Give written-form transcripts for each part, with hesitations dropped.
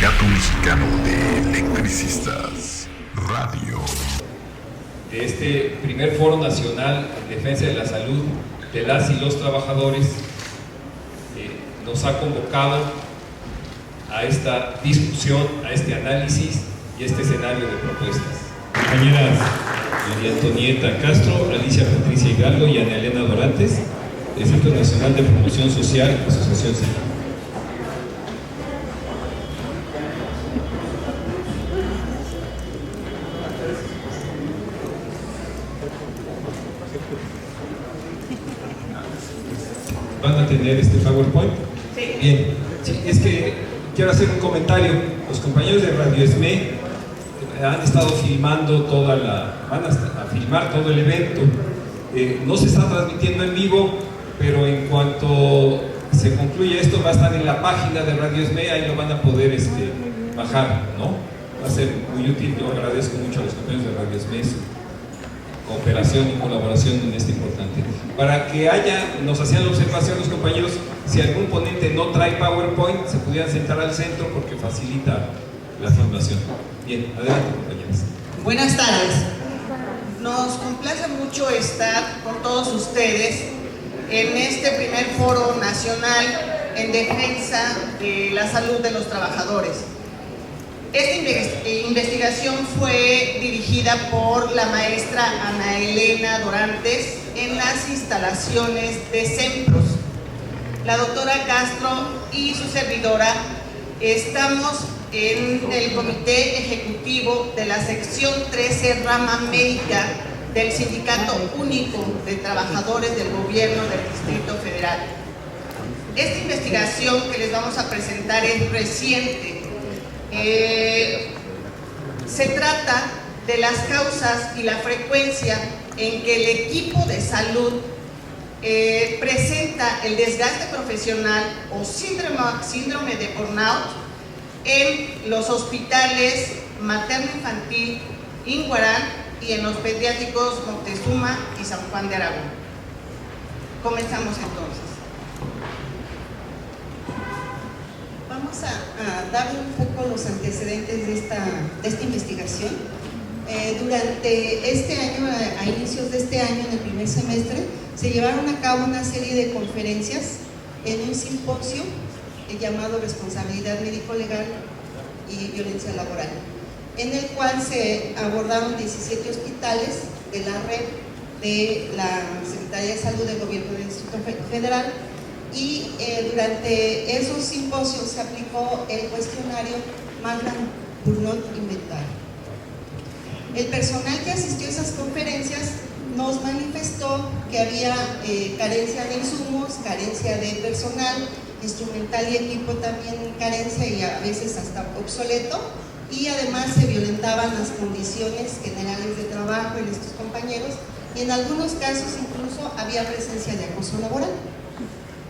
Sindicato Mexicano de Electricistas, Radio. Este primer Foro Nacional en Defensa de la Salud de las y los trabajadores nos ha convocado a esta discusión, a este análisis y este escenario de propuestas. Compañeras María Antonieta Castro, Alicia Patricia Hidalgo y Ana Elena Dorantes, del Centro Nacional de Promoción Social, Asociación Civil. ¿Van a tener este PowerPoint? Sí. Bien, sí, es que quiero hacer un comentario. Los compañeros de Radio SME han estado filmando van a filmar todo el evento. No se está transmitiendo en vivo, pero en cuanto se concluya esto va a estar en la página de Radio SME, ahí lo van a poder bajar, ¿no? Va a ser muy útil. Yo agradezco mucho a los compañeros de Radio SME su cooperación y colaboración en este importante. Para que nos hacían la observación los compañeros, si algún ponente no trae PowerPoint, se pudieran sentar al centro porque facilita la filmación. Bien, adelante, compañeros. Buenas tardes. Nos complace mucho estar con todos ustedes en este primer Foro Nacional en Defensa de la Salud de los Trabajadores. Esta investigación fue dirigida por la maestra Ana Elena Dorantes en las instalaciones de CEMPROS. La doctora Castro y su servidora estamos en el Comité Ejecutivo de la Sección 13 Rama Médica del Sindicato Único de Trabajadores del Gobierno del Distrito Federal. Esta investigación que les vamos a presentar es reciente. Se trata de las causas y la frecuencia en que el equipo de salud presenta el desgaste profesional o síndrome de burnout en los hospitales materno-infantil Inguarán y en los pediátricos Moctezuma y San Juan de Aragón. Comenzamos entonces. Vamos a dar un poco los antecedentes de esta investigación. Durante este año, a inicios de este año, en el primer semestre, se llevaron a cabo una serie de conferencias en un simposio llamado Responsabilidad Médico-Legal y Violencia Laboral, en el cual se abordaron 17 hospitales de la red de la Secretaría de Salud del Gobierno del Distrito Federal. Y durante esos simposios se aplicó el cuestionario Magnum Burnout Inventario. El personal que asistió a esas conferencias nos manifestó que había carencia de insumos, carencia de personal, instrumental y equipo también carencia y a veces hasta obsoleto, y además se violentaban las condiciones generales de trabajo en estos compañeros y en algunos casos incluso había presencia de acoso laboral,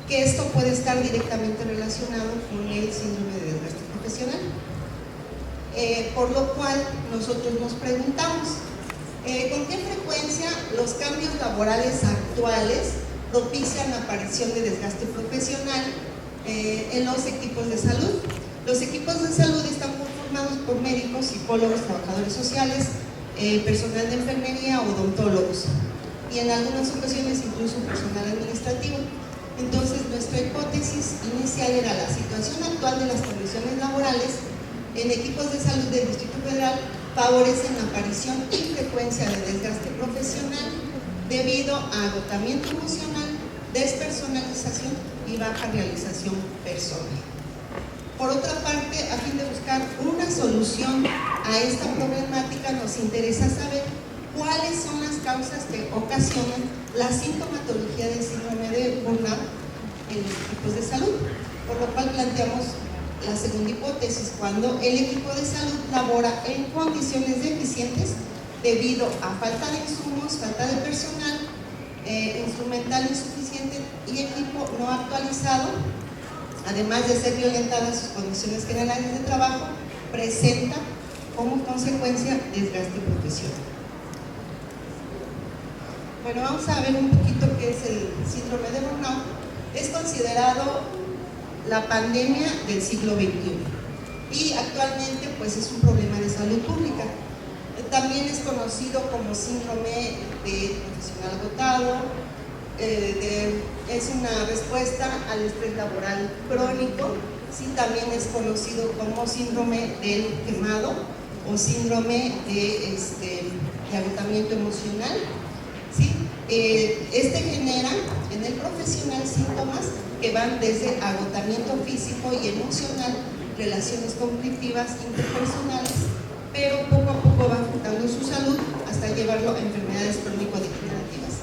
que esto puede estar directamente relacionado con el síndrome de desgaste profesional. Por lo cual nosotros nos preguntamos, ¿con qué frecuencia los cambios laborales actuales propician la aparición de desgaste profesional en los equipos de salud? Los equipos de salud están conformados por médicos, psicólogos, trabajadores sociales, personal de enfermería, odontólogos y en algunas ocasiones incluso personal administrativo. Entonces, nuestra hipótesis inicial era la situación actual de las condiciones laborales en equipos de salud del Distrito Federal favorecen la aparición y frecuencia de desgaste profesional debido a agotamiento emocional, despersonalización y baja realización personal. Por otra parte, a fin de buscar una solución a esta problemática, nos interesa saber cuáles son las causas que ocasionan la sintomatología del síndrome de burnout en los equipos de salud, por lo cual planteamos la segunda hipótesis, cuando el equipo de salud labora en condiciones deficientes debido a falta de insumos, falta de personal, instrumental insuficiente y equipo no actualizado, además de ser violentadas sus condiciones generales de trabajo, presenta como consecuencia desgaste profesional. Bueno, vamos a ver un poquito qué es el síndrome de burnout. Es considerado la pandemia del siglo XXI y actualmente pues es un problema de salud pública. También es conocido como síndrome de profesional agotado, es una respuesta al estrés laboral crónico. Sí, también es conocido como síndrome del quemado o síndrome de agotamiento emocional. ¿Sí? Este genera en el profesional síntomas que van desde agotamiento físico y emocional, relaciones conflictivas interpersonales, pero poco a poco va afectando su salud hasta llevarlo a enfermedades crónico-degenerativas.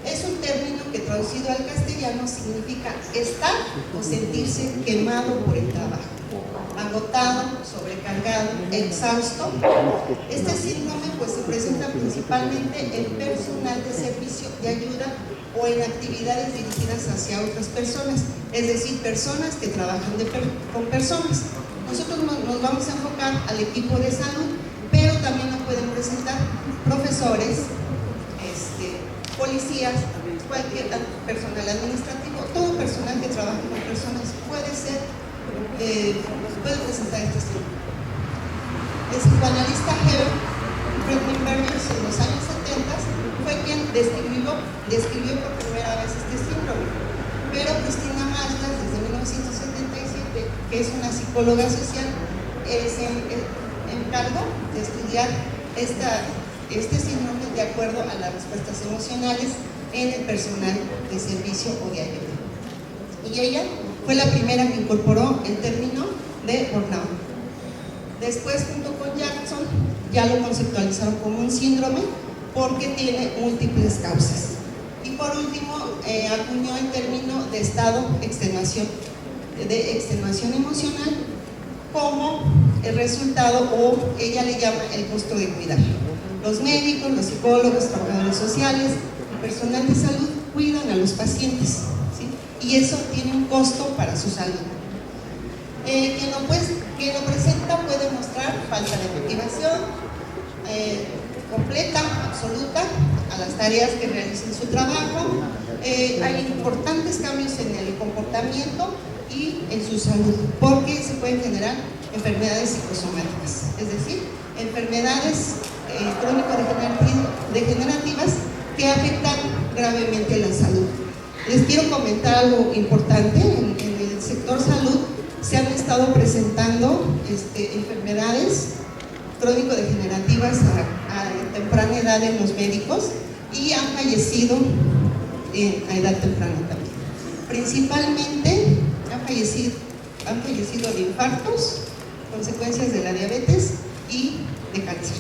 Es un término que traducido al castellano significa estar o sentirse quemado por el trabajo, agotado, sobrecargado, exhausto. Este síndrome pues se presenta principalmente en personal de servicio de ayuda o en actividades dirigidas hacia otras personas, es decir, personas que trabajan con personas. Nosotros nos vamos a enfocar al equipo de salud, pero también nos pueden presentar profesores, policías, cualquier personal administrativo, todo personal que trabaje con personas puede presentar este síndrome. El psicoanalista Herbert Freudenberger en los años 70 fue quien describió por primera vez este síndrome, pero Cristina Maslas desde 1977, que es una psicóloga social, se encargó de estudiar este síndrome de acuerdo a las respuestas emocionales en el personal de servicio o de ayuda. Y ella fue la primera que incorporó el término de burnout. Después, junto con Jackson, ya lo conceptualizaron como un síndrome porque tiene múltiples causas. Y por último, acuñó el término de estado de extenuación emocional como el resultado, o ella le llama el costo de cuidar. Los médicos, los psicólogos, trabajadores sociales, el personal de salud cuidan a los pacientes, ¿sí? Y eso tiene un costo para su salud. Quien lo presenta puede mostrar falta de motivación completa, absoluta, a las tareas que realicen su trabajo. Hay importantes cambios en el comportamiento y en su salud, porque se pueden generar enfermedades psicosomáticas, es decir, enfermedades crónico-degenerativas que afectan gravemente la salud. Les quiero comentar algo importante. En el sector salud se han estado presentando enfermedades crónico-degenerativas a temprana edad en los médicos y han fallecido a edad temprana también. Principalmente han fallecido de infartos, consecuencias de la diabetes y de cáncer.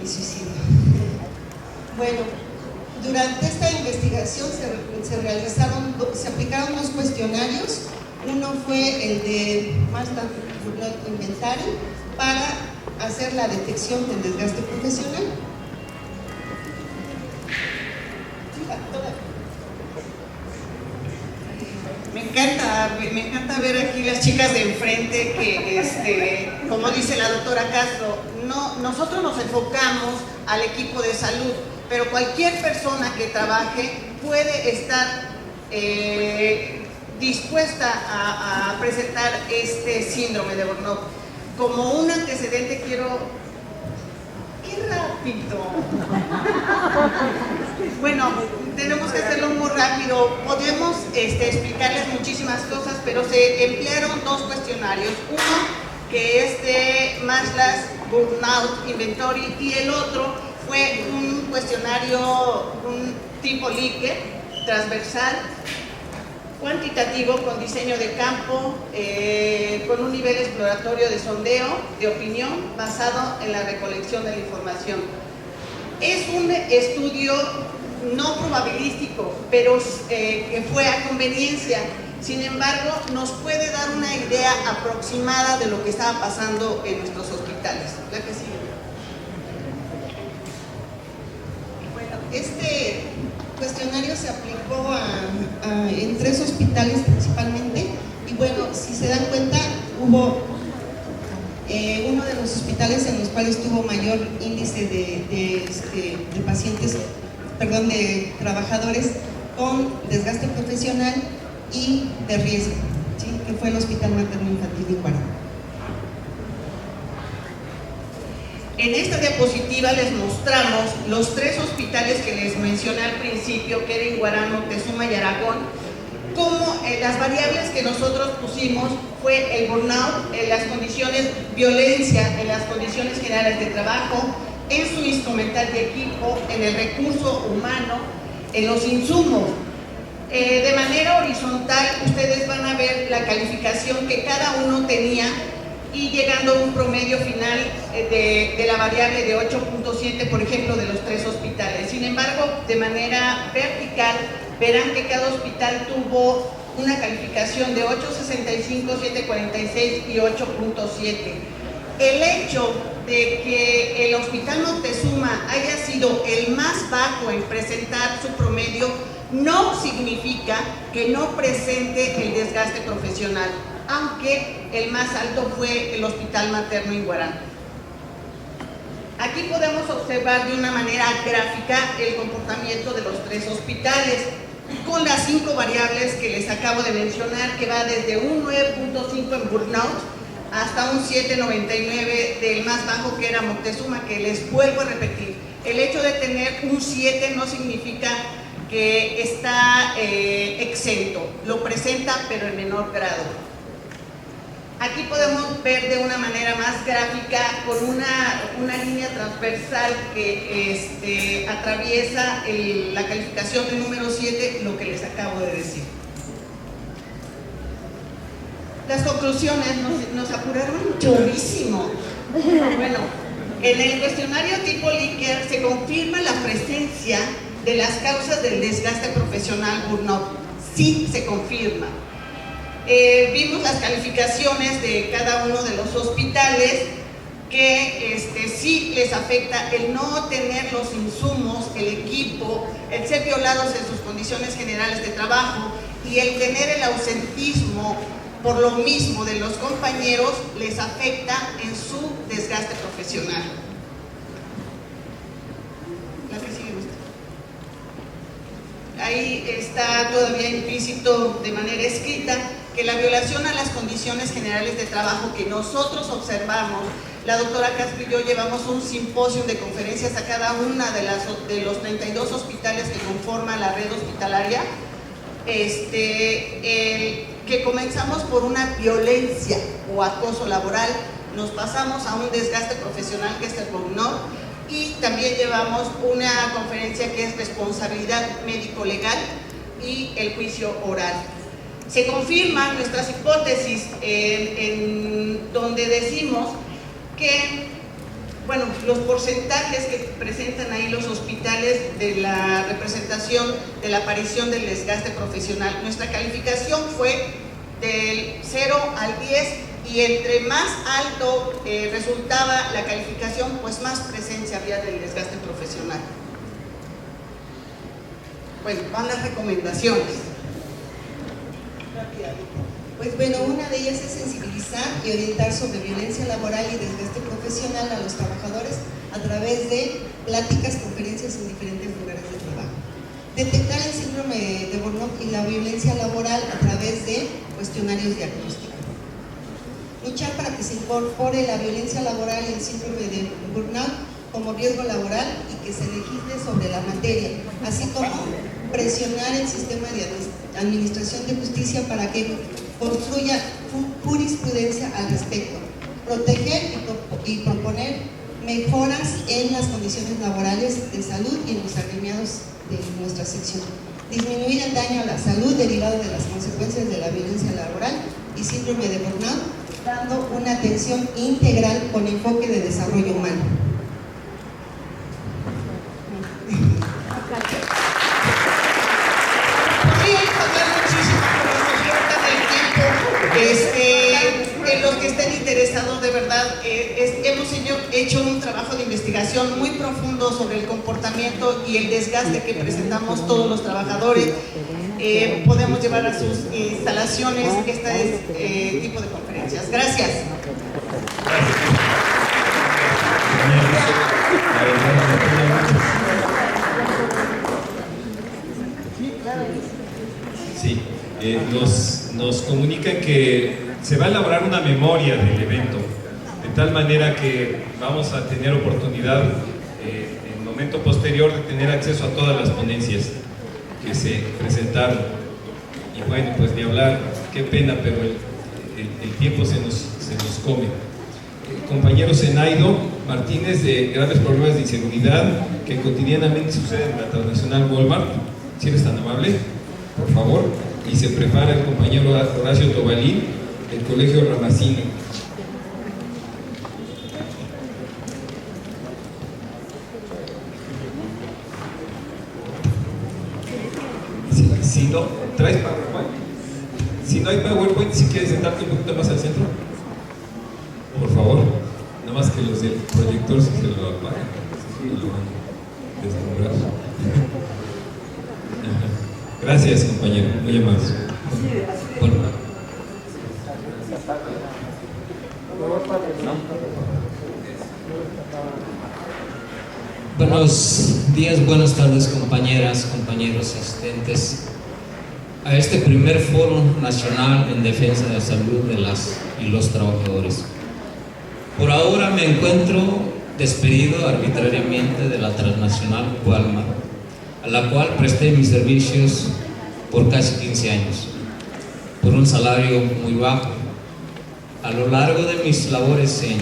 Y suicidio. Bueno, durante esta investigación se aplicaron dos cuestionarios. Uno fue el de Maslow Inventario para hacer la detección del desgaste profesional. Me encanta ver aquí las chicas de enfrente que, como dice la doctora Castro, nosotros nos enfocamos al equipo de salud, pero cualquier persona que trabaje puede estar dispuesta a presentar este síndrome de burnout. Como un antecedente ¡Qué rápido! Bueno, tenemos que hacerlo muy rápido. Podemos explicarles muchísimas cosas, pero se emplearon dos cuestionarios. Uno que es de Maslow's Burnout Inventory y el otro fue un cuestionario, un tipo Likert, transversal, cuantitativo, con diseño de campo, con un nivel exploratorio de sondeo, de opinión, basado en la recolección de la información. Es un estudio no probabilístico, pero que fue a conveniencia. Sin embargo, nos puede dar una idea aproximada de lo que estaba pasando en nuestros hospitales. La que sigue. Bueno, este cuestionario se aplicó en 3 hospitales principalmente, y bueno, si se dan cuenta, hubo uno de los hospitales en los cuales tuvo mayor índice de pacientes, perdón, de trabajadores con desgaste profesional y de riesgo, ¿sí? que fue el Hospital Materno Infantil de Iguarán. En esta diapositiva les mostramos los 3 hospitales que les mencioné al principio, que eran Iguarán, Moctezuma y Aragón. Como las variables que nosotros pusimos fue el burnout, en las condiciones, violencia en las condiciones generales de trabajo, en su instrumental de equipo, en el recurso humano, en los insumos. De manera horizontal ustedes van a ver la calificación que cada uno tenía y llegando a un promedio final de la variable de 8.7, por ejemplo, de los 3 hospitales. Sin embargo, de manera vertical, verán que cada hospital tuvo una calificación de 8.65, 7.46 y 8.7. El hecho de que el Hospital Moctezuma haya sido el más bajo en presentar su promedio no significa que no presente el desgaste profesional, aunque el más alto fue el Hospital Materno Iguarán. Aquí podemos observar de una manera gráfica el comportamiento de los 3 hospitales, con las 5 variables que les acabo de mencionar, que va desde un 9.5 en burnout hasta un 7.99 del más bajo, que era Moctezuma, que les vuelvo a repetir, el hecho de tener un 7 no significa que está exento, lo presenta pero en menor grado. Aquí podemos ver de una manera más gráfica con una línea transversal que atraviesa la calificación del número 7, lo que les acabo de decir. Las conclusiones nos apuraron muchísimo. Bueno, en el cuestionario tipo Likert se confirma la presencia de las causas del desgaste profesional burnout. Sí, se confirma. Vimos las calificaciones de cada uno de los hospitales que sí les afecta el no tener los insumos, el equipo, el ser violados en sus condiciones generales de trabajo y el tener el ausentismo por lo mismo de los compañeros les afecta en su desgaste profesional. La que sigue usted. Ahí está todavía implícito de manera escrita que la violación a las condiciones generales de trabajo que nosotros observamos, la doctora Castro y yo llevamos un simposio de conferencias a cada una de los 32 hospitales que conforman la red hospitalaria, que comenzamos por una violencia o acoso laboral, nos pasamos a un desgaste profesional que es el burnout y también llevamos una conferencia que es responsabilidad médico-legal y el juicio oral. Se confirman nuestras hipótesis en donde decimos que, bueno, los porcentajes que presentan ahí los hospitales de la representación de la aparición del desgaste profesional, nuestra calificación fue del 0 al 10 y entre más alto resultaba la calificación, pues más presencia había del desgaste profesional. Bueno, van las recomendaciones. Pues bueno, una de ellas es sensibilizar y orientar sobre violencia laboral y desgaste profesional a los trabajadores a través de pláticas, conferencias en diferentes lugares de trabajo. Detectar el síndrome de burnout y la violencia laboral a través de cuestionarios diagnósticos. Luchar para que se incorpore la violencia laboral y el síndrome de burnout como riesgo laboral y que se legisle sobre la materia, así como presionar el sistema de administración de justicia para que construya jurisprudencia al respecto, proteger y proponer mejoras en las condiciones laborales de salud y en los agremiados de nuestra sección, disminuir el daño a la salud derivado de las consecuencias de la violencia laboral y síndrome de burnout, dando una atención integral con enfoque de desarrollo humano. En los que estén interesados, de verdad, hemos hecho un trabajo de investigación muy profundo sobre el comportamiento y el desgaste que presentamos todos los trabajadores. Podemos llevar a sus instalaciones este tipo de conferencias. Gracias. Sí, nos comunican que se va a elaborar una memoria del evento, de tal manera que vamos a tener oportunidad en el momento posterior de tener acceso a todas las ponencias que se presentaron. Y bueno, pues ni hablar, qué pena, pero el tiempo se nos come. Compañero Zenaido Martínez, de graves problemas de inseguridad que cotidianamente suceden en la transnacional Walmart, si eres tan amable, por favor. Y se prepara el compañero Horacio Tobalín, del Colegio Ramacini. Si no, ¿traes PowerPoint? Si no hay PowerPoint, si quieres sentarte un poquito más al centro, por favor. Nada más que los del proyector si se lo apagan, si no lo van a deslumbrar. Gracias, compañero, muy amables. Bueno. Buenos días, buenas tardes, compañeras, compañeros asistentes a este primer Foro Nacional en Defensa de la Salud de las y los Trabajadores. Por ahora me encuentro despedido arbitrariamente de la transnacional Walmart, a la cual presté mis servicios por casi 15 años, por un salario muy bajo. A lo largo de mis labores en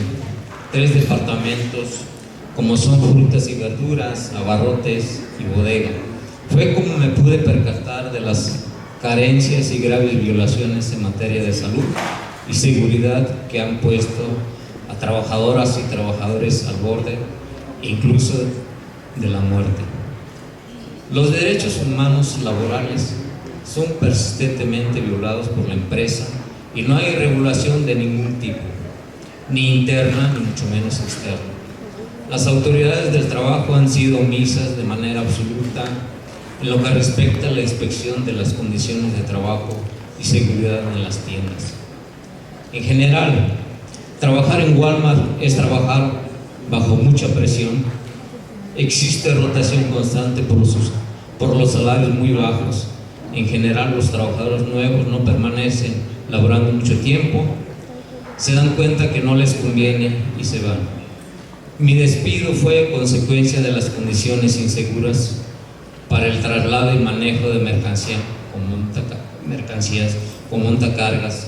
3 departamentos, como son frutas y verduras, abarrotes y bodega, fue como me pude percatar de las carencias y graves violaciones en materia de salud y seguridad que han puesto a trabajadoras y trabajadores al borde, incluso de la muerte. Los derechos humanos laborales son persistentemente violados por la empresa y no hay regulación de ningún tipo, ni interna ni mucho menos externa. Las autoridades del trabajo han sido omisas de manera absoluta en lo que respecta a la inspección de las condiciones de trabajo y seguridad en las tiendas. En general, trabajar en Walmart es trabajar bajo mucha presión. Existe rotación constante por los salarios muy bajos. En general, los trabajadores nuevos no permanecen laborando mucho tiempo, se dan cuenta que no les conviene y se van. Mi despido fue consecuencia de las condiciones inseguras para el traslado y manejo de mercancías con montacargas,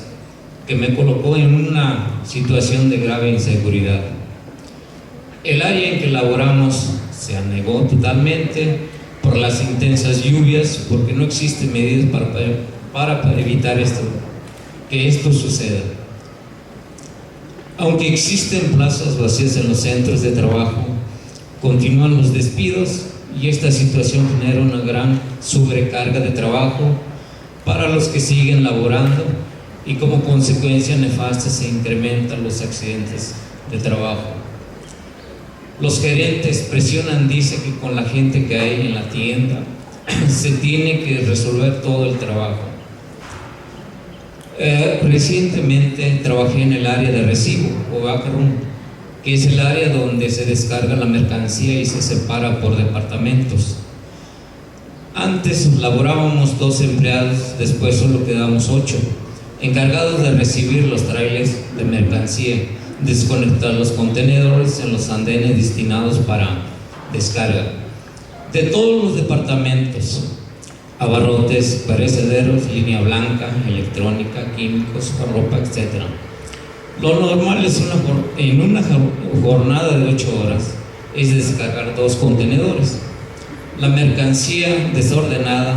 que me colocó en una situación de grave inseguridad. El área en que laboramos se anegó totalmente por las intensas lluvias, porque no existen medidas para evitar que esto suceda. Aunque existen plazas vacías en los centros de trabajo, continúan los despidos y esta situación genera una gran sobrecarga de trabajo para los que siguen laborando y como consecuencia nefasta se incrementan los accidentes de trabajo. Los gerentes presionan, dicen que con la gente que hay en la tienda se tiene que resolver todo el trabajo. Recientemente trabajé en el área de recibo o backroom, que es el área donde se descarga la mercancía y se separa por departamentos. Antes laborábamos 2 empleados, después solo quedamos 8, encargados de recibir los trailers de mercancía, desconectar los contenedores en los andenes destinados para descarga. De todos los departamentos, abarrotes, perecederos, línea blanca, electrónica, químicos, ropa, etc. Lo normal es en una jornada de 8 horas es descargar 2 contenedores. La mercancía desordenada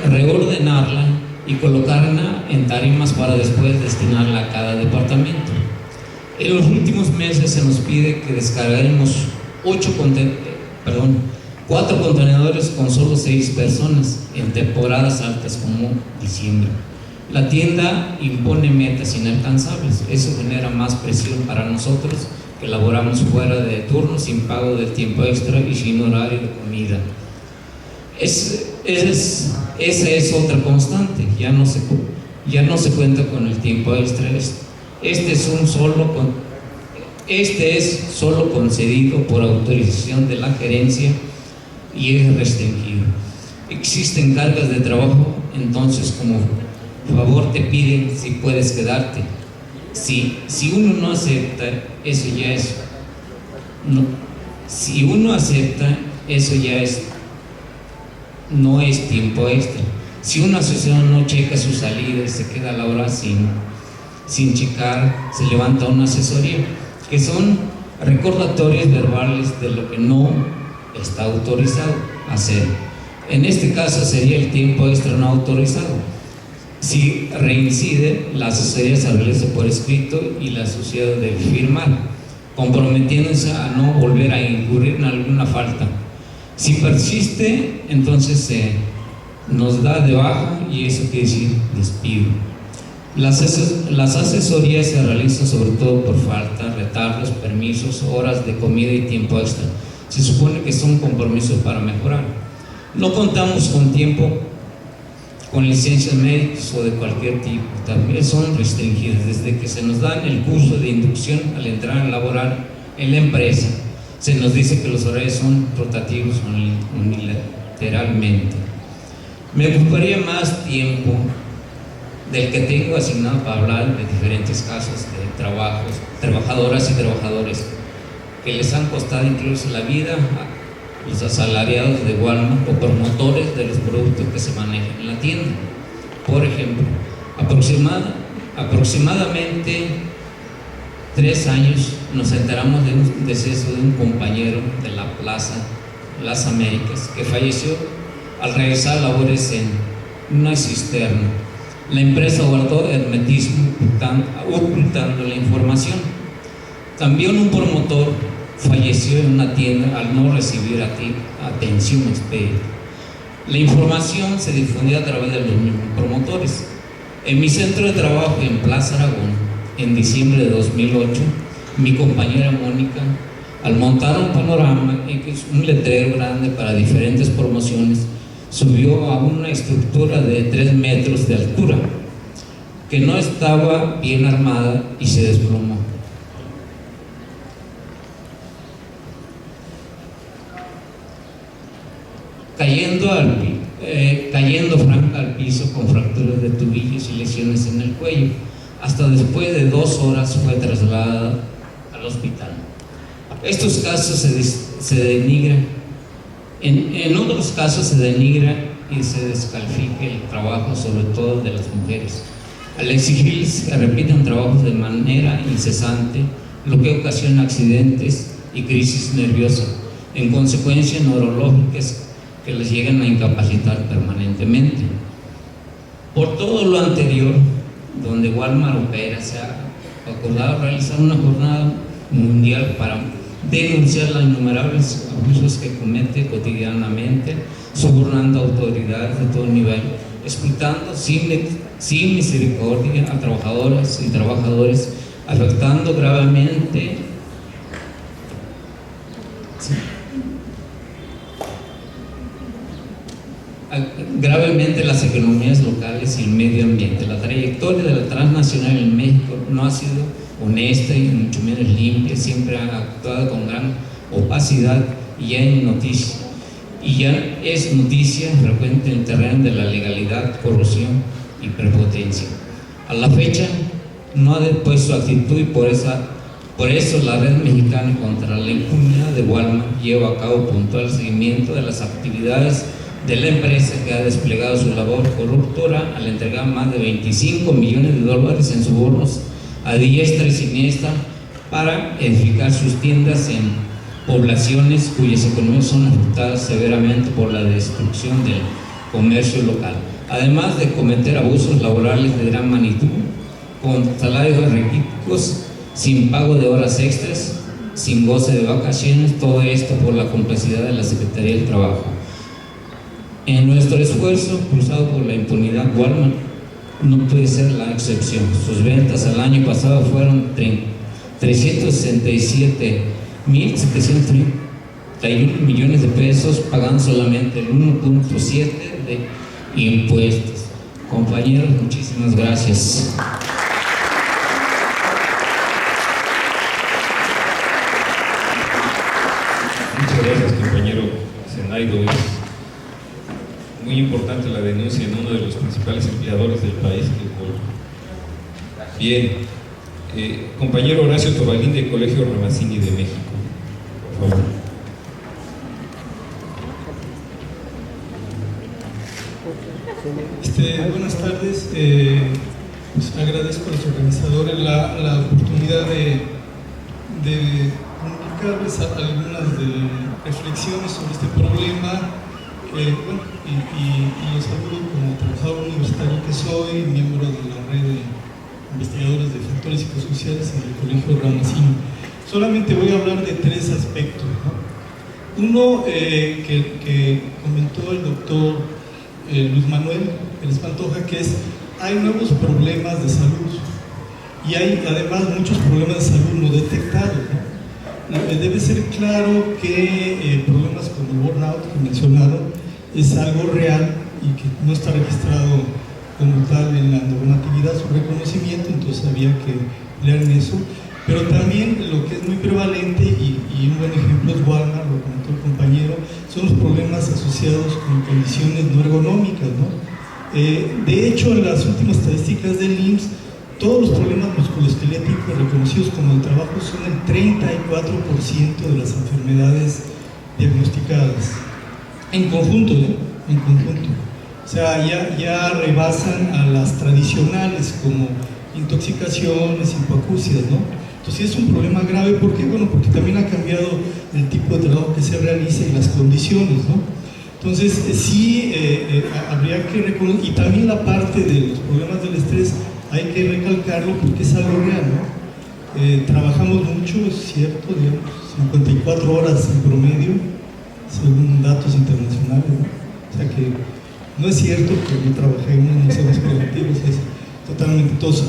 reordenarla y colocarla en tarimas para después destinarla a cada departamento. En los últimos meses se nos pide que descarguemos 4 contenedores con solo 6 personas en temporadas altas como diciembre. La tienda impone metas inalcanzables. Eso genera más presión para nosotros que laboramos fuera de turno, sin pago del tiempo extra y sin horario de comida. Esa es otra constante. Ya no se cuenta con el tiempo extra. Este es un solo Este es solo concedido por autorización de la gerencia y es restringido. Existen cargas de trabajo, entonces como favor te piden si puedes quedarte. Si uno no acepta, eso ya es... No, si uno acepta, eso ya es... No es tiempo extra. Si una asociación no checa su salida y se queda a la hora sin checar, se levanta una asesoría, que son recordatorios verbales de lo que no está autorizado a hacer. En este caso sería el tiempo extra no autorizado. Si reincide, la asesoría se realiza por escrito y la sociedad debe firmar, comprometiéndose a no volver a incurrir en alguna falta. Si persiste, entonces nos da de baja y eso quiere decir despido. Las asesorías se realizan sobre todo por falta, retardos, permisos, horas de comida y tiempo extra. Se supone que son compromisos para mejorar. No contamos con tiempo, con licencias médicas o de cualquier tipo. También son restringidas desde que se nos dan el curso de inducción al entrar a laborar en la empresa. Se nos dice que los horarios son rotativos unilateralmente. Me ocuparía más tiempo del que tengo asignado para hablar de diferentes casos de trabajos, trabajadoras y trabajadores que les han costado incluso la vida a los asalariados de Walmart o promotores de los productos que se manejan en la tienda. Por ejemplo, aproximadamente 3 años nos enteramos de un deceso de un compañero de la Plaza Las Américas que falleció al realizar labores en una cisterna. La empresa guardó hermetismo ocultando la información. También un promotor falleció en una tienda al no recibir atención expedita. La información se difundía a través de los mismos promotores. En mi centro de trabajo en Plaza Aragón, en diciembre de 2008, mi compañera Mónica, al montar un panorama, un letrero grande para diferentes promociones, subió a una estructura de 3 metros de altura que no estaba bien armada y se desplomó. Cayendo franca al piso con fracturas de tobillos y lesiones en el cuello. Hasta después de 2 horas fue trasladada al hospital. Estos casos se denigran. En otros casos se denigra y se descalifica el trabajo, sobre todo de las mujeres, al exigirles que repitan trabajos de manera incesante, lo que ocasiona accidentes y crisis nerviosas, en consecuencias neurológicas que les llegan a incapacitar permanentemente. Por todo lo anterior, donde Walmart opera, se ha acordado realizar una jornada mundial para denunciar los innumerables abusos que comete cotidianamente, sobornando autoridades de todo nivel, explotando sin misericordia a trabajadoras y trabajadores, afectando gravemente las economías locales y el medio ambiente. La trayectoria de la transnacional en México no ha sido honesta y mucho menos limpia, siempre ha actuado con gran opacidad y ya es noticia frecuente en el terreno de la legalidad, corrupción y prepotencia. A la fecha no ha depuesto actitud y por eso la Red Mexicana contra la Impunidad de Walmart lleva a cabo puntual seguimiento de las actividades de la empresa, que ha desplegado su labor corruptora al entregar más de $25 millones en sobornos a diestra y siniestra para edificar sus tiendas en poblaciones cuyas economías son afectadas severamente por la destrucción del comercio local, además de cometer abusos laborales de gran magnitud, con salarios raquíticos, sin pago de horas extras, sin goce de vacaciones, todo esto por la complicidad de la Secretaría del Trabajo. En nuestro esfuerzo cruzado por la impunidad, Walmart no puede ser la excepción. Sus ventas al año pasado fueron 367.731 millones de pesos, pagando solamente el 1.7% de impuestos. Compañeros, muchísimas gracias. Muchas gracias, compañero Zenaido. Es muy importante la denuncia en uno de los principales empleadores del país, que es Walmart. Bien, compañero Horacio Tobalín, del Colegio Ramazzini de México, por favor. Buenas tardes. Pues agradezco a los organizadores la oportunidad de comunicarles algunas reflexiones sobre este problema. Y los saludo como trabajador universitario que soy, miembro de la red de investigadores de factores psicosociales en el Colegio Ramazzini. Solamente voy a hablar de tres aspectos, ¿no? Uno que comentó el doctor Luis Manuel Pérez Pantoja, que es: hay nuevos problemas de salud y hay además muchos problemas de salud no detectados, ¿no? Debe ser claro que problemas como el burnout que mencionaron es algo real y que no está registrado como tal en la normatividad, su reconocimiento, entonces había que leer en eso. Pero también lo que es muy prevalente, y un buen ejemplo es Walmart, lo comentó el compañero, son los problemas asociados con condiciones no ergonómicas, ¿no? De hecho, en las últimas estadísticas del IMSS, todos los problemas musculoesqueléticos reconocidos como el trabajo son el 34% de las enfermedades diagnosticadas. En conjunto, ¿no? En conjunto. O sea, ya rebasan a las tradicionales como intoxicaciones, hipoacusias, ¿no? Entonces es un problema grave. ¿Por qué? Bueno, porque también ha cambiado el tipo de trabajo que se realiza y las condiciones, ¿no? Entonces sí habría que reconocer, y también la parte de los problemas del estrés hay que recalcarlo porque es algo real, ¿no? Trabajamos mucho, es cierto, digamos, 54 horas en promedio, según datos internacionales, ¿no? O sea que no es cierto que no trabajemos, no seamos productivos, es totalmente todos.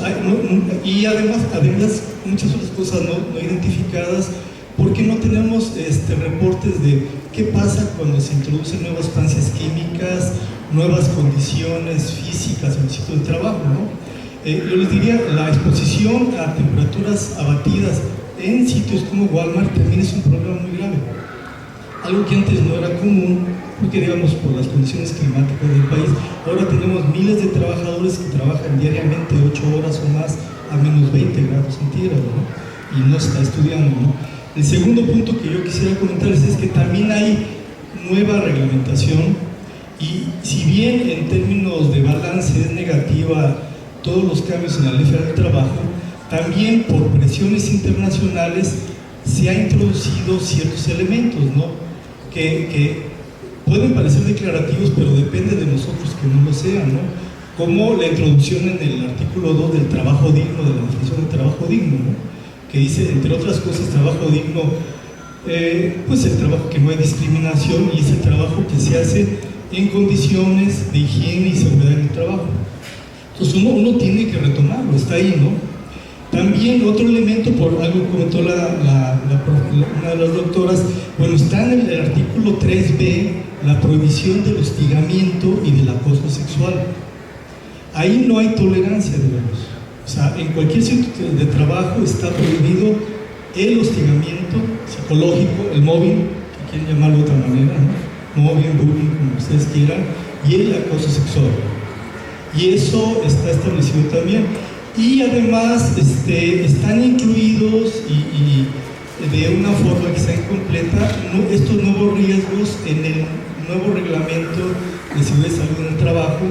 Y además muchas otras cosas no identificadas, porque no tenemos reportes de qué pasa cuando se introducen nuevas sustancias químicas, nuevas condiciones físicas en el sitio de trabajo, ¿no? Yo les diría, la exposición a temperaturas abatidas en sitios como Walmart también es un problema muy grave. Algo que antes no era común, porque digamos por las condiciones climáticas del país, ahora tenemos miles de trabajadores que trabajan diariamente 8 horas o más a menos 20 grados centígrados, ¿no? Y no está estudiando, ¿no? El segundo punto que yo quisiera comentarles es que también hay nueva reglamentación, y si bien en términos de balance es negativa todos los cambios en la Ley Federal del Trabajo, también por presiones internacionales se han introducido ciertos elementos, ¿no? que pueden parecer declarativos, pero depende de nosotros que no lo sean, ¿no? Como la introducción en el artículo 2 del trabajo digno, de la definición del trabajo digno, ¿no? Que dice, entre otras cosas, trabajo digno, pues el trabajo que no hay discriminación, y es el trabajo que se hace en condiciones de higiene y seguridad en el trabajo. Entonces uno tiene que retomarlo, está ahí, ¿no? También otro elemento, por algo que comentó una de las doctoras, bueno, está en el artículo 3b, la prohibición del hostigamiento y del acoso sexual. Ahí no hay tolerancia, digamos. O sea, en cualquier sitio de trabajo está prohibido el hostigamiento psicológico, el mobbing, que quieren llamarlo de otra manera, ¿no? Mobbing, bullying, como ustedes quieran, y el acoso sexual. Y eso está establecido también. Y además están incluidos, y de una forma que sea incompleta, estos nuevos riesgos en el nuevo reglamento de seguridad y salud en el trabajo,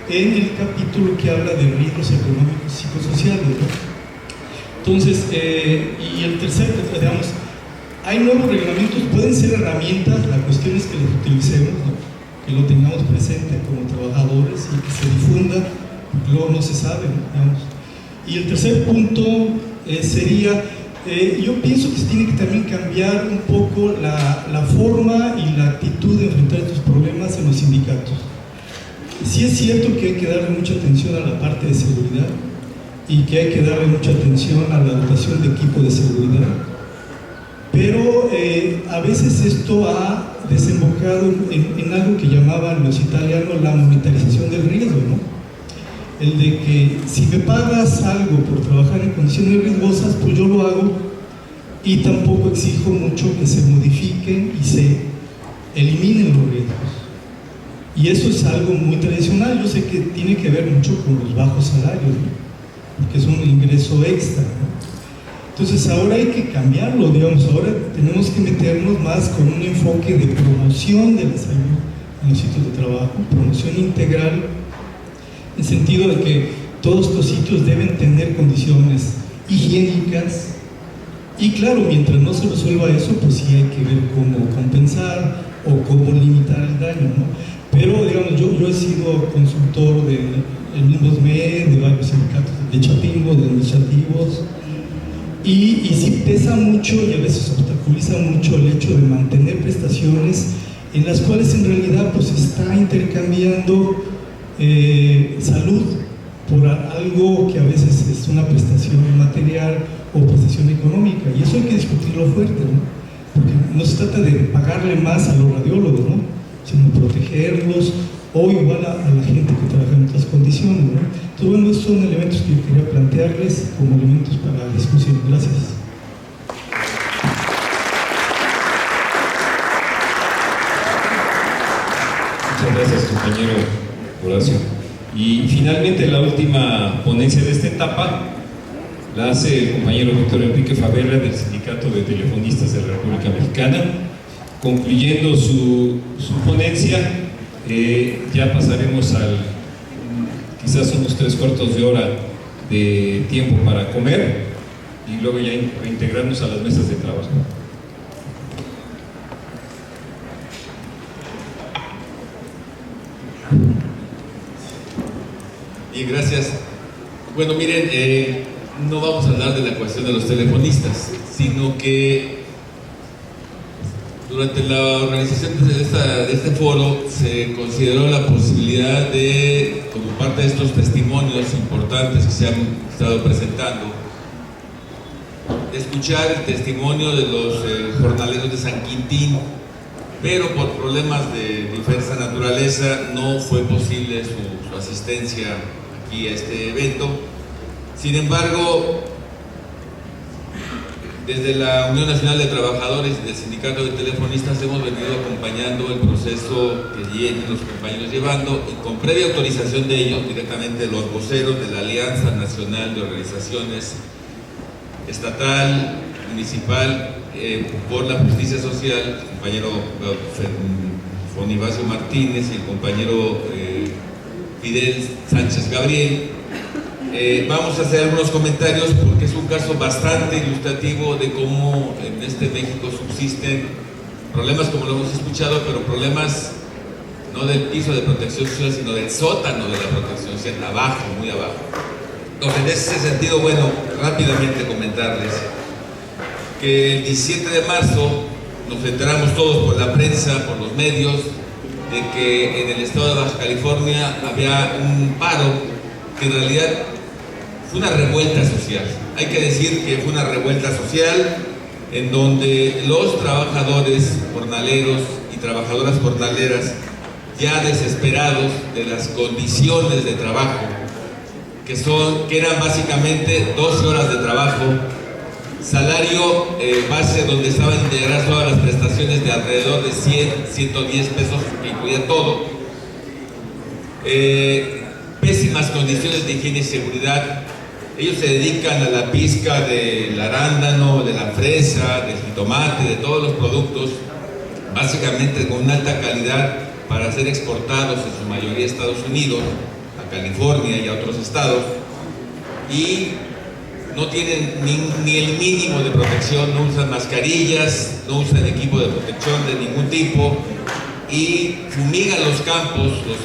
en el capítulo que habla de riesgos económicos y psicosociales, ¿no? Entonces, y el tercer, digamos, hay nuevos reglamentos, pueden ser herramientas, la cuestión es que los utilicemos, ¿no? Que lo tengamos presente como trabajadores y que se difunda, porque luego no se sabe, ¿no? Digamos. Y el tercer punto sería, yo pienso que se tiene que también cambiar un poco la forma y la actitud de enfrentar estos problemas en los sindicatos. Sí es cierto que hay que darle mucha atención a la parte de seguridad y que hay que darle mucha atención a la dotación de equipo de seguridad, pero a veces esto ha desembocado en algo que llamaban los italianos la monetarización del riesgo, ¿no? El de que si me pagas algo por trabajar en condiciones riesgosas, pues yo lo hago, y tampoco exijo mucho que se modifiquen y se eliminen los riesgos. Y eso es algo muy tradicional. Yo sé que tiene que ver mucho con los bajos salarios, ¿no? Porque es un ingreso extra, ¿no? Entonces ahora hay que cambiarlo, digamos, ahora tenemos que meternos más con un enfoque de promoción de la salud en los sitios de trabajo, promoción integral, en el sentido de que todos estos sitios deben tener condiciones higiénicas, y claro, mientras no se resuelva eso, pues sí hay que ver cómo compensar o cómo limitar el daño, ¿no? Pero, digamos, yo he sido consultor del mismo SME, de varios sindicatos de Chapingo, de administrativos, y sí pesa mucho y a veces obstaculiza mucho el hecho de mantener prestaciones en las cuales en realidad pues está intercambiando salud por algo que a veces es una prestación material o prestación económica, y eso hay que discutirlo fuerte, ¿no? Porque no se trata de pagarle más a los radiólogos, ¿no? Sino protegerlos, o igual a la gente que trabaja en otras condiciones, ¿no? Entonces, bueno, estos son elementos que yo quería plantearles como elementos para la discusión. Gracias. Muchas gracias, compañero Horacio. Y finalmente la última ponencia de esta etapa la hace el compañero Víctor Enrique Favela del Sindicato de Telefonistas de la República Mexicana. Concluyendo su ponencia, ya pasaremos quizás unos 3/4 de hora de tiempo para comer y luego ya reintegrarnos a las mesas de trabajo. Bien, gracias. Bueno, miren, no vamos a hablar de la cuestión de los telefonistas, sino que durante la organización de este foro se consideró la posibilidad de, como parte de estos testimonios importantes que se han estado presentando, escuchar el testimonio de los jornaleros de San Quintín, pero por problemas de diversa naturaleza no fue posible su asistencia aquí a este evento. Sin embargo, desde la Unión Nacional de Trabajadores y del Sindicato de Telefonistas hemos venido acompañando el proceso que vienen los compañeros llevando, y con previa autorización de ellos, directamente los voceros de la Alianza Nacional de Organizaciones Estatal, Municipal, por la Justicia Social, el compañero Bonifacio Martínez y el compañero Fidel Sánchez Gabriel. Vamos a hacer algunos comentarios porque es un caso bastante ilustrativo de cómo en este México subsisten problemas, como lo hemos escuchado, pero problemas no del piso de protección social, sino del sótano de la protección social, abajo, muy abajo. Entonces, en ese sentido, bueno, rápidamente comentarles que el 17 de marzo nos enteramos todos por la prensa, por los medios, de que en el estado de Baja California había un paro que en realidad fue una revuelta social. Hay que decir que fue una revuelta social en donde los trabajadores jornaleros y trabajadoras jornaleras, ya desesperados de las condiciones de trabajo, que eran básicamente 12 horas de trabajo, salario base donde estaban integradas todas las prestaciones de alrededor de 100, 110 pesos, que incluía todo, pésimas condiciones de higiene y seguridad. Ellos se dedican a la pizca del arándano, de la fresa, del jitomate, de todos los productos, básicamente con una alta calidad para ser exportados en su mayoría a Estados Unidos, a California y a otros estados, y no tienen ni el mínimo de protección, no usan mascarillas, no usan equipo de protección de ningún tipo, y fumigan los campos, los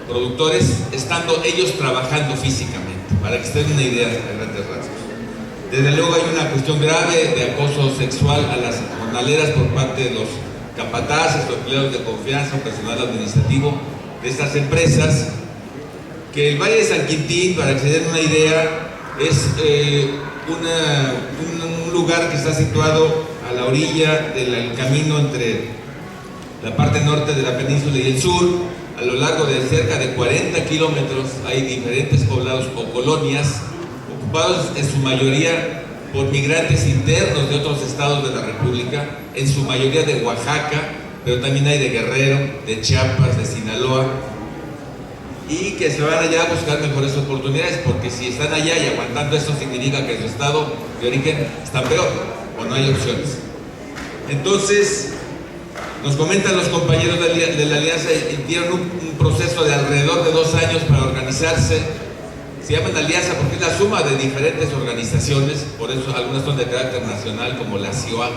productores, estando ellos trabajando físicamente, para que se den una idea de grandes rasgos. Desde luego hay una cuestión grave de acoso sexual a las jornaleras por parte de los capataces o empleados de confianza o personal administrativo de estas empresas, que el Valle de San Quintín, para que se den una idea, es un lugar que está situado a la orilla del camino entre la parte norte de la península y el sur. A lo largo de cerca de 40 kilómetros hay diferentes poblados o colonias ocupados en su mayoría por migrantes internos de otros estados de la República, en su mayoría de Oaxaca, pero también hay de Guerrero, de Chiapas, de Sinaloa, y que se van allá a buscar mejores oportunidades, porque si están allá y aguantando eso significa que en su estado de origen está peor, o no hay opciones. Entonces, nos comentan los compañeros de la Alianza, dieron un proceso de alrededor de 2 años para organizarse. Se llaman Alianza porque es la suma de diferentes organizaciones, por eso algunas son de carácter nacional, como la CIOAC,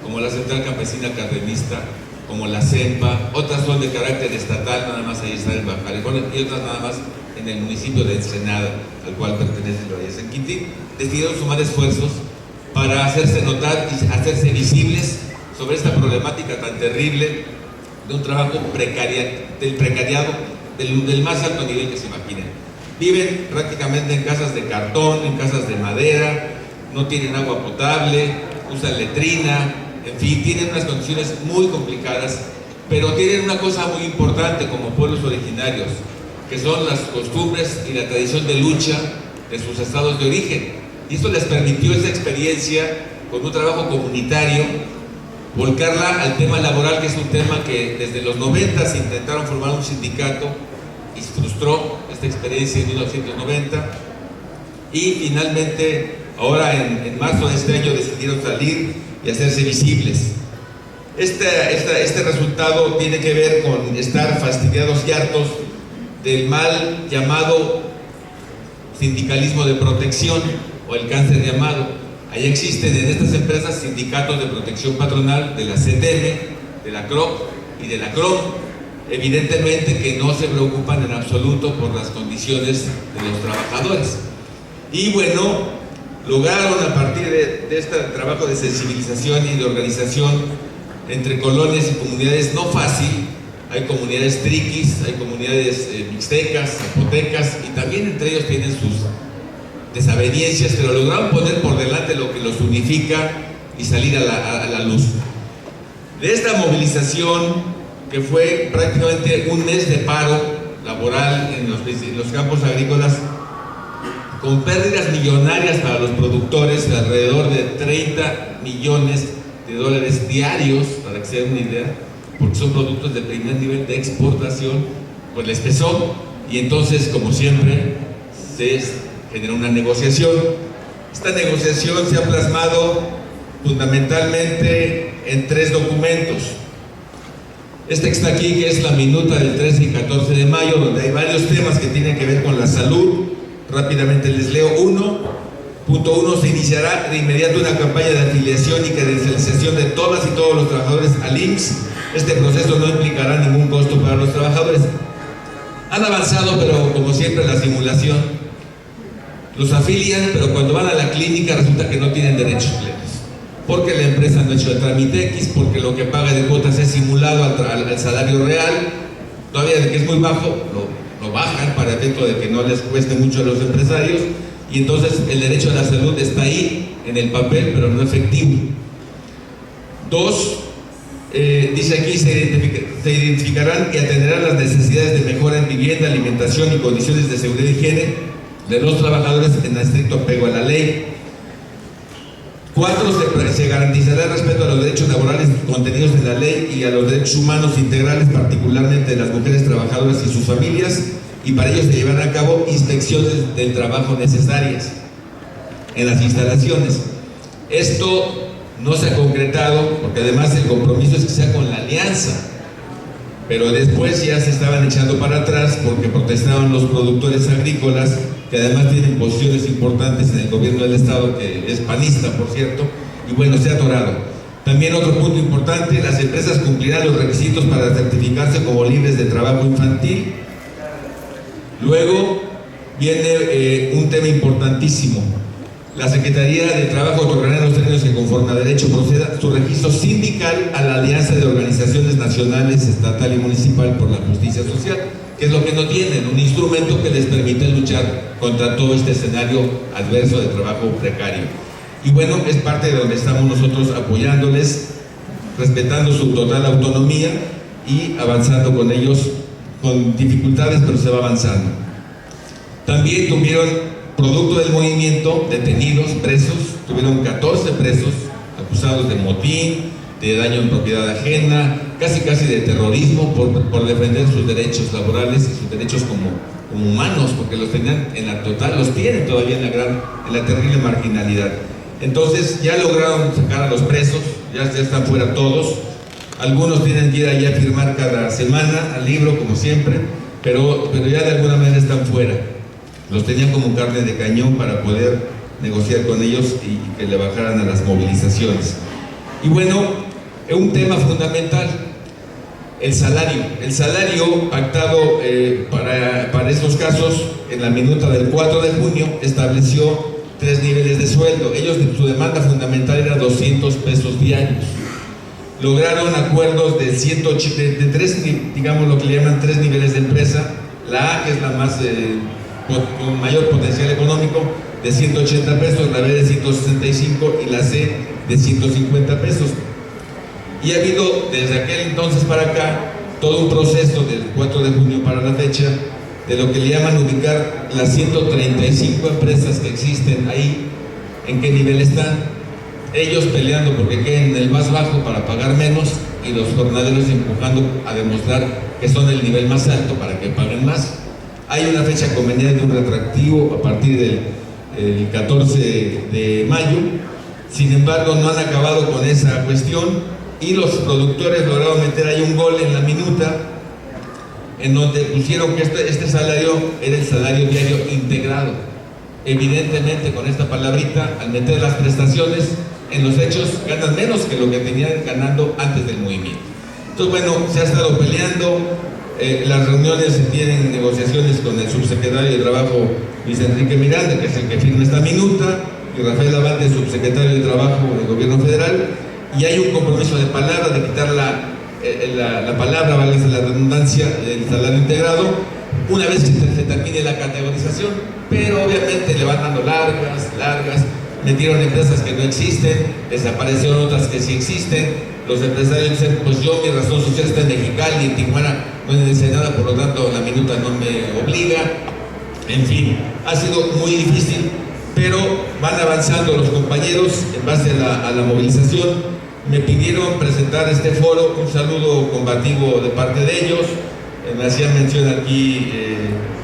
como la Central Campesina Cardenista, como la CEMPA, otras son de carácter estatal, nada más ahí está en Baja California, y otras nada más en el municipio de Ensenada, al cual pertenece el Valle de San Quintín. Decidieron sumar esfuerzos para hacerse notar y hacerse visibles sobre esta problemática tan terrible de un trabajo del precariado del más alto nivel que se imaginen. Viven prácticamente en casas de cartón, en casas de madera, no tienen agua potable, usan letrina, en fin, tienen unas condiciones muy complicadas, pero tienen una cosa muy importante como pueblos originarios, que son las costumbres y la tradición de lucha de sus estados de origen. Y esto les permitió esa experiencia con un trabajo comunitario, volcarla al tema laboral, que es un tema que desde los 90 se intentaron formar un sindicato y se frustró esta experiencia en 1990, y finalmente ahora en marzo de este año decidieron salir y hacerse visibles. Este resultado tiene que ver con estar fastidiados y hartos del mal llamado sindicalismo de protección o el cáncer llamado. Ahí existen en estas empresas sindicatos de protección patronal de la CTM, de la CROC y de la CROM, evidentemente que no se preocupan en absoluto por las condiciones de los trabajadores. Y bueno, lograron a partir de este trabajo de sensibilización y de organización entre colonias y comunidades no fácil. Hay comunidades triquis, hay comunidades mixtecas, zapotecas, y también entre ellos tienen sus desavenencias, pero lograron poner por delante lo que los unifica y salir a la luz. De esta movilización, que fue prácticamente un mes de paro laboral en los campos agrícolas, con pérdidas millonarias para los productores de alrededor de 30 millones de dólares diarios, para que se den una idea, porque son productos de primer nivel de exportación, pues les pesó, y entonces, como siempre, se generó una negociación. Esta negociación se ha plasmado fundamentalmente en 3 documentos. Este que está aquí, que es la minuta del 13 y 14 de mayo, donde hay varios temas que tienen que ver con la salud. Rápidamente les leo. 1.1. Se iniciará de inmediato una campaña de afiliación y credencialización de todas y todos los trabajadores al IMSS. Este proceso no implicará ningún costo para los trabajadores. Han avanzado, pero como siempre la simulación. Los afilian, pero cuando van a la clínica resulta que no tienen derechos plenos, porque la empresa no ha hecho el trámite X, porque lo que paga de cuotas es simulado al salario real, todavía de que es muy bajo, lo bajan para efecto de que no les cueste mucho a los empresarios, y entonces el derecho a la salud está ahí, en el papel, pero no efectivo. 2, dice aquí, se identificarán y atenderán las necesidades de mejora en vivienda, alimentación y condiciones de seguridad y higiene de los trabajadores en estricto apego a la ley. 4, se garantizará el respeto a los derechos laborales contenidos en la ley y a los derechos humanos integrales, particularmente de las mujeres trabajadoras y sus familias, y para ello se llevarán a cabo inspecciones del trabajo necesarias en las instalaciones. Esto no se ha concretado, porque además el compromiso es que sea con la alianza, pero después ya se estaban echando para atrás porque protestaban los productores agrícolas, que además tienen posiciones importantes en el gobierno del estado, que es panista, por cierto, y bueno, se ha atorado. También otro punto importante: las empresas cumplirán los requisitos para certificarse como libres de trabajo infantil. Luego viene un tema importantísimo: la Secretaría de Trabajo otorgará en los términos que conforme a derecho proceda su registro sindical a la Alianza de Organizaciones Nacionales, Estatal y Municipal por la Justicia Social, que es lo que no tienen, un instrumento que les permite luchar contra todo este escenario adverso de trabajo precario. Y bueno, es parte de donde estamos nosotros apoyándoles, respetando su total autonomía y avanzando con ellos, con dificultades, pero se va avanzando. También tuvieron producto del movimiento, detenidos, presos, tuvieron 14 presos acusados de motín, de daño en propiedad ajena, casi de terrorismo por defender sus derechos laborales y sus derechos como humanos, porque los tenían los tienen todavía en la terrible marginalidad. Entonces ya lograron sacar a los presos, ya están fuera todos. Algunos tienen que ir allá a firmar cada semana al libro, como siempre, pero ya de alguna manera están fuera. Los tenían como carne de cañón para poder negociar con ellos y que le bajaran a las movilizaciones. Y bueno, un tema fundamental, el salario. El salario pactado para estos casos, en la minuta del 4 de junio, estableció 3 niveles de sueldo. Ellos, su demanda fundamental era 200 pesos diarios. Lograron acuerdos de 3, digamos lo que le llaman 3 niveles de empresa. La A, que es la más con mayor potencial económico, de 180 pesos, la B de 165 y la C de 150 pesos. Y ha habido desde aquel entonces para acá todo un proceso del 4 de junio para la fecha de lo que le llaman ubicar las 135 empresas que existen ahí, en qué nivel están. Ellos peleando porque queden en el más bajo para pagar menos y los jornaleros empujando a demostrar que son el nivel más alto para que paguen más. Hay una fecha conveniente, un retroactivo a partir del 14 de mayo. Sin embargo, no han acabado con esa cuestión y los productores lograron meter ahí un gol en la minuta en donde pusieron que este salario era el salario diario integrado. Evidentemente, con esta palabrita, al meter las prestaciones, en los hechos ganan menos que lo que tenían ganando antes del movimiento. Entonces, bueno, se ha estado peleando, las reuniones se tienen negociaciones con el subsecretario de Trabajo, Luis Enrique Miranda, que es el que firma esta minuta, y Rafael Abante, subsecretario de Trabajo del Gobierno Federal, y hay un compromiso de palabra de quitar la palabra, vale la redundancia, del salario integrado, una vez que se termine la categorización, pero obviamente le van dando largas, metieron empresas que no existen, desaparecieron otras que sí existen. Los empresarios dicen, pues yo mi razón social está en Mexicali, en Tijuana no en Ensenada, por lo tanto la minuta no me obliga. En fin, ha sido muy difícil, pero van avanzando los compañeros en base a la movilización. Me pidieron presentar este foro, un saludo combativo de parte de ellos. Me hacían mención aquí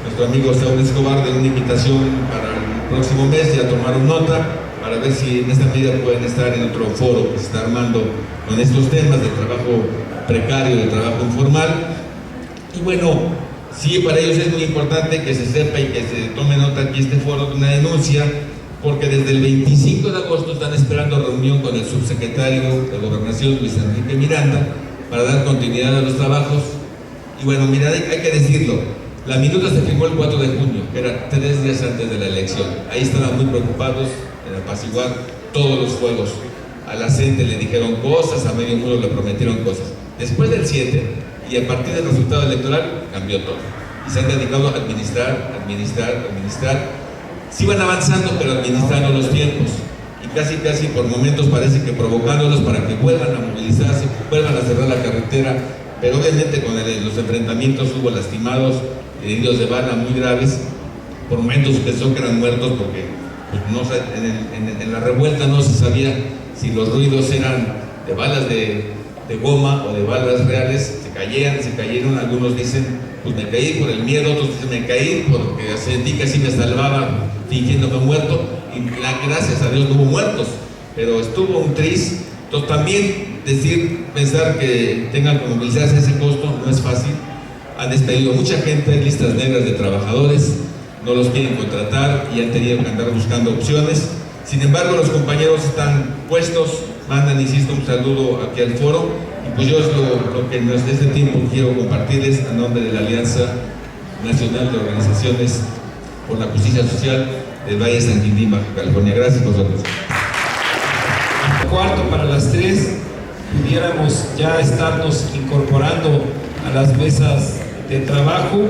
nuestro amigo Saúl Escobar de una invitación para el próximo mes, ya tomaron nota para ver si en esta medida pueden estar en otro foro que se está armando con estos temas de trabajo precario, de trabajo informal. Y bueno, sí, para ellos es muy importante que se sepa y que se tome nota aquí este foro de una denuncia, porque desde el 25 de agosto están esperando reunión con el subsecretario de Gobernación, Luis Enrique Miranda, para dar continuidad a los trabajos. Y bueno, mira, hay que decirlo, la minuta se firmó el 4 de junio, que era 3 días antes de la elección. Ahí estaban muy preocupados en apaciguar todos los fuegos. A la gente le dijeron cosas, a medio mundo le prometieron cosas. Después del 7, y a partir del resultado electoral, cambió todo. Y se han dedicado a administrar. Sí van avanzando, pero administrando los tiempos. Y casi por momentos parece que provocándolos para que vuelvan a movilizarse, vuelvan a cerrar la carretera. Pero obviamente con los enfrentamientos hubo lastimados, heridos de bala muy graves. Por momentos pensó que eran muertos porque pues, en la revuelta no se sabía si los ruidos eran de balas de goma o de balas reales. Se cayeron, algunos dicen, pues me caí por el miedo, otros dicen me caí porque sentí que así me salvaba fingiéndome muerto, y gracias a Dios no hubo muertos, pero estuvo un tris. Entonces también pensar que tengan que movilizarse ese costo no es fácil. Han despedido mucha gente, hay listas negras de trabajadores, no los quieren contratar y han tenido que andar buscando opciones. Sin embargo, los compañeros están puestos, mandan, insisto, un saludo aquí al foro, y pues yo es lo que desde este tiempo quiero compartirles a nombre de la Alianza Nacional de Organizaciones por la Justicia Social del Valle de San Quintín, Baja California. Gracias por su atención. Cuarto para las 3, pudiéramos ya estarnos incorporando a las mesas de trabajo.